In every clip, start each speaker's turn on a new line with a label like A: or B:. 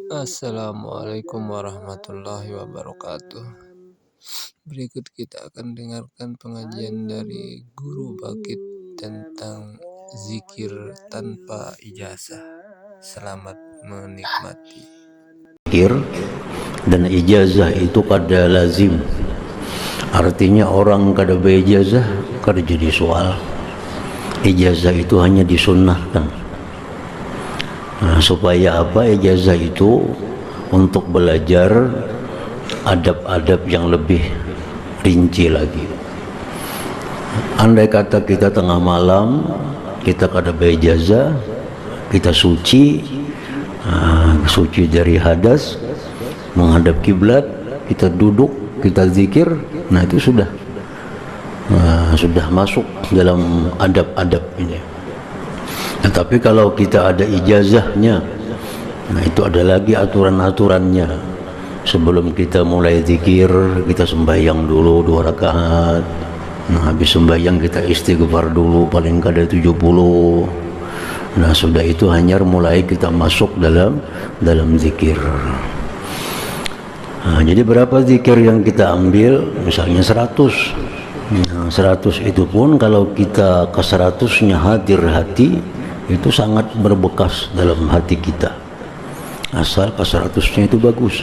A: Assalamualaikum warahmatullahi wabarakatuh. Berikut kita akan dengarkan pengajian dari Guru Bakit tentang zikir tanpa ijazah. Selamat menikmati.
B: Zikir dan ijazah itu kada lazim. Artinya orang kada beijazah kada jadi soal. Ijazah itu hanya disunnahkan. Supaya apa? Ijazah itu untuk belajar adab-adab yang lebih rinci lagi. Andai kata kita tengah malam kita kada beijazah, kita suci dari hadas, menghadap kiblat, kita duduk, kita zikir, nah itu sudah masuk dalam adab-adab ini. Nah, tapi kalau kita ada ijazahnya, nah itu ada lagi aturan-aturannya. Sebelum kita mulai zikir, kita sembahyang dulu 2 rakaat. Nah, habis sembahyang kita istighfar dulu paling kada 70. Nah, sudah itu hanya mulai kita masuk dalam zikir. Nah, jadi berapa zikir yang kita ambil? Misalnya 100. Nah, 100 itu pun kalau kita ke 100-nya hadir hati, itu sangat berbekas dalam hati kita. Asal ke 100-nya itu bagus.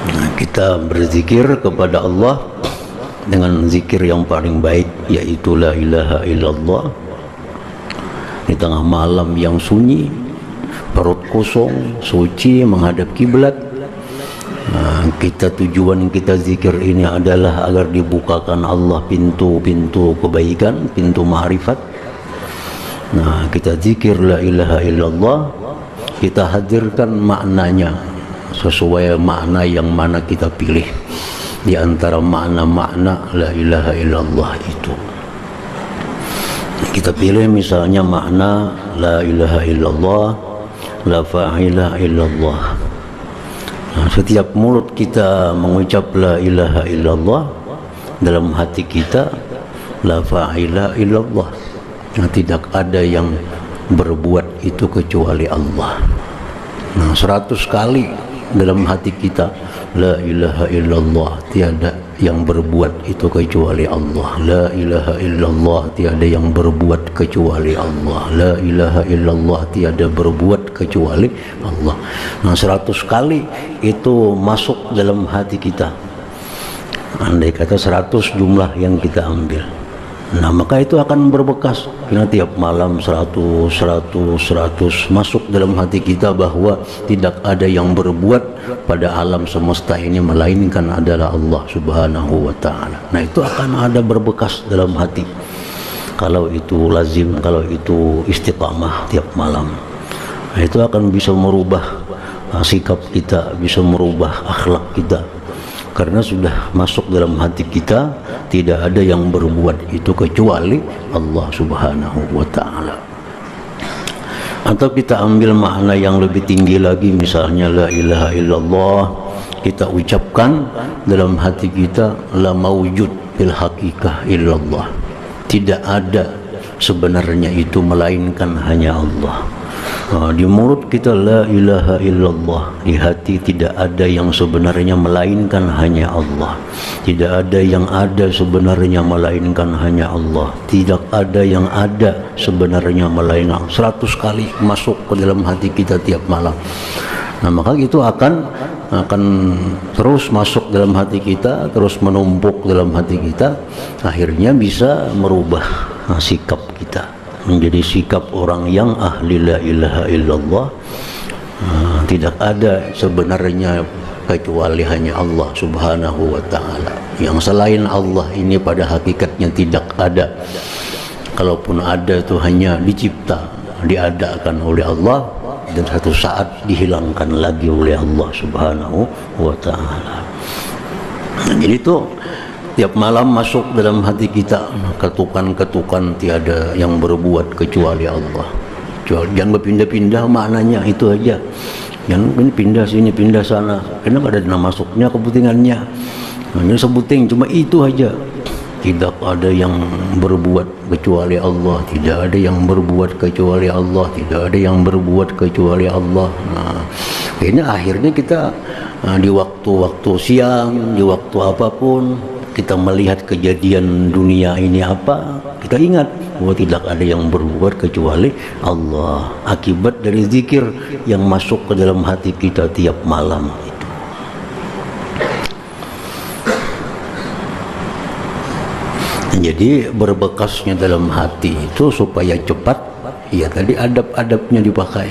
B: Nah, kita berzikir kepada Allah dengan zikir yang paling baik, yaitu la ilaha illallah. Di tengah malam yang sunyi, perut kosong, suci, menghadap kiblat, tujuan kita zikir ini adalah agar dibukakan Allah pintu-pintu kebaikan, pintu ma'rifat. Nah, kita zikir la ilaha illallah, kita hadirkan maknanya sesuai makna yang mana kita pilih di antara makna-makna la ilaha illallah itu. Kita pilih misalnya makna la ilaha illallah, la fa'ila illallah. Nah, setiap mulut kita mengucap la ilaha illallah, dalam hati kita la fa'ila illallah. Nah, tidak ada yang berbuat itu kecuali Allah. Nah, 100 kali dalam hati kita la ilaha illallah, tiada yang berbuat itu kecuali Allah. La ilaha illallah, tiada yang berbuat kecuali Allah. La ilaha illallah, tiada berbuat kecuali Allah. Nah, 100 kali itu masuk dalam hati kita. Andai kata 100 jumlah yang kita ambil, nah maka itu akan berbekas. Karena tiap malam 100 masuk dalam hati kita bahwa tidak ada yang berbuat pada alam semesta ini melainkan adalah Allah Subhanahu wa ta'ala. Nah, itu akan ada berbekas dalam hati. Kalau itu lazim, kalau itu istiqamah tiap malam, nah, itu akan bisa merubah sikap kita, bisa merubah akhlak kita. Karena sudah masuk dalam hati kita, tidak ada yang berbuat itu kecuali Allah Subhanahu wa ta'ala. Atau kita ambil makna yang lebih tinggi lagi, misalnya la ilaha illallah, kita ucapkan dalam hati kita la mawjud bil haqiqah illallah. Tidak ada sebenarnya itu melainkan hanya Allah. Di mulut kita la ilaha illallah, di hati tidak ada yang sebenarnya melainkan hanya Allah. Tidak ada yang ada sebenarnya melainkan hanya Allah. Tidak ada yang ada sebenarnya melainkan 100 kali masuk ke dalam hati kita tiap malam. Nah, maka itu akan terus masuk dalam hati kita, terus menumpuk dalam hati kita, akhirnya bisa merubah sikap kita menjadi sikap orang yang ahli la ilaha illallah. Tidak ada sebenarnya kecuali hanya Allah Subhanahu wa ta'ala. Yang selain Allah ini pada hakikatnya tidak ada. Kalaupun ada itu hanya dicipta, diadakan oleh Allah, dan satu saat dihilangkan lagi oleh Allah Subhanahu wa ta'ala. Jadi itu tiap malam masuk dalam hati kita ketukan-ketukan, tiada yang berbuat kecuali Allah. Jangan berpindah-pindah maknanya, itu aja. Jangan ini pindah sini, pindah sana. Karena ada nama masuknya kepentingannya. Nah, ini sebutin cuma itu aja. tidak ada yang berbuat kecuali Allah, tidak ada yang berbuat kecuali Allah, tidak ada yang berbuat kecuali Allah. Nah, ini akhirnya kita di waktu-waktu siang, di waktu apapun kita melihat kejadian dunia ini apa, kita ingat bahwa tidak ada yang berbuat kecuali Allah, akibat dari zikir yang masuk ke dalam hati kita tiap malam. Jadi berbekasnya dalam hati itu supaya cepat, ya tadi adab-adabnya dipakai.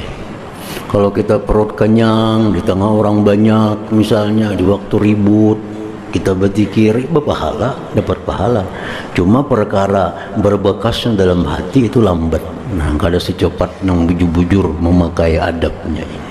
B: Kalau kita perut kenyang di tengah orang banyak, misalnya di waktu ribut kita berzikir, berpahala, dapat pahala. Cuma perkara berbekasnya dalam hati itu lambat. Nah, kada secepat nang bujur-bujur memakai adabnya ini.